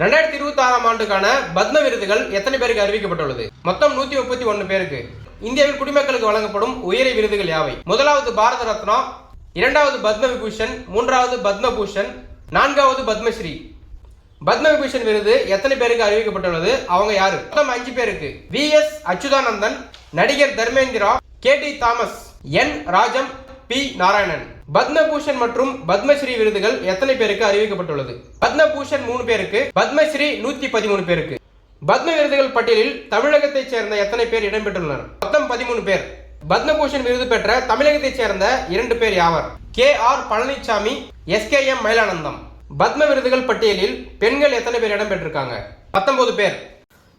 2026ஆம் ஆண்டுக்கான பத்ம விருதுகள் எத்தனை பேருக்கு அறிவிக்கப்பட்டுள்ளது? மொத்தம் 131 பேருக்கு. இந்தியாவில் குடிமக்களுக்கு வழங்கப்படும் உயரிய விருதுகள் யாவை? முதலாவது பாரத ரத்னா, இரண்டாவது பத்ம விபூஷன், மூன்றாவது பத்ம பூஷன், நான்காவது பத்மஸ்ரீ. பத்ம விபூஷன் விருது எத்தனை பேருக்கு அறிவிக்கப்பட்டுள்ளது? அவங்க யாரு? மொத்தம் 5 பேருக்கு. வி.எஸ். அச்சுதானந்தன், நடிகர் தர்மேந்திரா, கே.டி. தாமஸ், என். ராஜம், பி. நாராயணன். பத்மபூஷன் மற்றும் பத்மஸ்ரீ விருதுகள் எத்தனை பேருக்கு அறிவிக்கப்பட்டுள்ளது? பத்மபூஷன் 3 பேருக்கு, பத்மஸ்ரீ 113 பேருக்கு. பத்ம விருதுகள் பட்டியலில் தமிழகத்தைச் சேர்ந்த எத்தனை பேர் இடம்பெற்றுள்ளனர்? மொத்தம் 13 பேர். பத்மபூஷன் விருது பெற்ற தமிழகத்தைச் சேர்ந்த 2 பேர் யாவர்? கே.ஆர். பழனிசாமி, எஸ்.கே.எம். மயிலானந்தம். பத்ம விருதுகள் பட்டியலில் பெண்கள் எத்தனை பேர் இடம்பெற்றிருக்காங்க? 19 பேர்.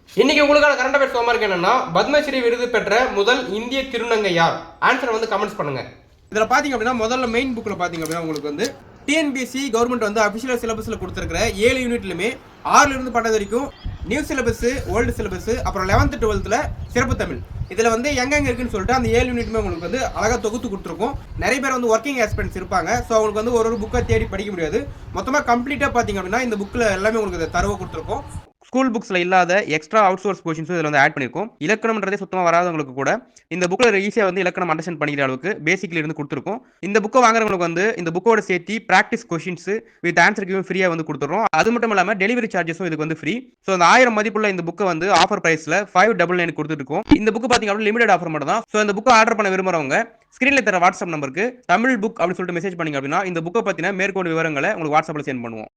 இன்னைக்கு உங்களுக்கான கரண்ட் அஃபேர்ஸ் ஹோம்வொர்க் என்னன்னா, பத்மஸ்ரீ விருது பெற்ற முதல் இந்திய திருநங்கை யார்? ஆன்சர் கமெண்ட்ஸ் பண்ணுங்க. இதில் பார்த்தீங்க அப்படின்னா முதல்ல மெயின் புக்கில் பார்த்தீங்க அப்படின்னா உங்களுக்கு டிஎன்பிஎஸ்சி கவர்மெண்ட் அஃபிஷியல் சிலபஸில் கொடுத்துருக்கிற 7 யூனிட்லையுமே 6ல இருந்து 12 வரைக்கும் நியூ சிலபஸ், ஓல்டு சிலபஸ், அப்புறம் 11th 12th சிறப்பு தமிழ். இதில் எங்கெங்க இருக்குன்னு சொல்லிட்டு அந்த 7 யூனிட்டுமே உங்களுக்கு அழகாக தொகுத்து கொடுத்துருக்கும். நிறைய பேர் ஒர்க்கிங் ஆஸ்பிரண்ட்ஸ் இருப்பாங்க. ஸோ அவங்களுக்கு ஒரு புக்கை தேடி படிக்க முடியாது. மொத்தமாக கம்ப்ளீட்டாக பார்த்தீங்க அப்படின்னா இந்த புக்கில் எல்லாமே உங்களுக்கு தரவை கொடுத்துருக்கும். ஸ்கூல் புக்ஸில் இல்லாத எக்ஸ்ட்ரா அவுட் சோர்ஸ் கொஷின்ஸும் இதில் ஆட் பண்ணியிருக்கோம். இலக்கணம்ன்றதே சுத்தமாக வராதவங்களுக்கு கூட இந்த புக்கில் ஈஸியாக இலக்கணம் அண்டர்ஸ்டாண்ட் பண்ணிக்கிற அளவுக்கு பேசிக்ல இருந்து கொடுத்துருக்கோம். இந்த புக்கை வாங்குறவங்களுக்கு இந்த புக்கோட சேர்த்து practice questions with answer given ஃப்ரீயாக கொடுத்துறோம். அது மட்டும் இல்லாமல் டெலிவரி சார்ஜஸும் இதுக்கு ஃப்ரீ. ஸோ அந்த 1000 மதிப்புள்ள இந்த புக்கை ஆஃபர் பிரைஸில் 599 கொடுத்துருக்கோம். இந்த புக்கு பார்த்தீங்க அப்படின்னா லிமிடெட் ஆஃபர் மட்டும் தான். ஸோ இந்த புக்கை ஆர்டர் பண்ண விரும்புறவங்க ஸ்கிரீனில் தர வாட்ஸ்அப் நம்பருக்கு தமிழ் புக் அப்படின்னு சொல்லிட்டு மெசேஜ் பண்ணிங்க அப்படின்னா இந்த புக்கை பற்றின மேற்கொண்டு விவரங்களை உங்களுக்கு வாட்ஸ்அப்பில் சென்ட் பண்ணுவோம்.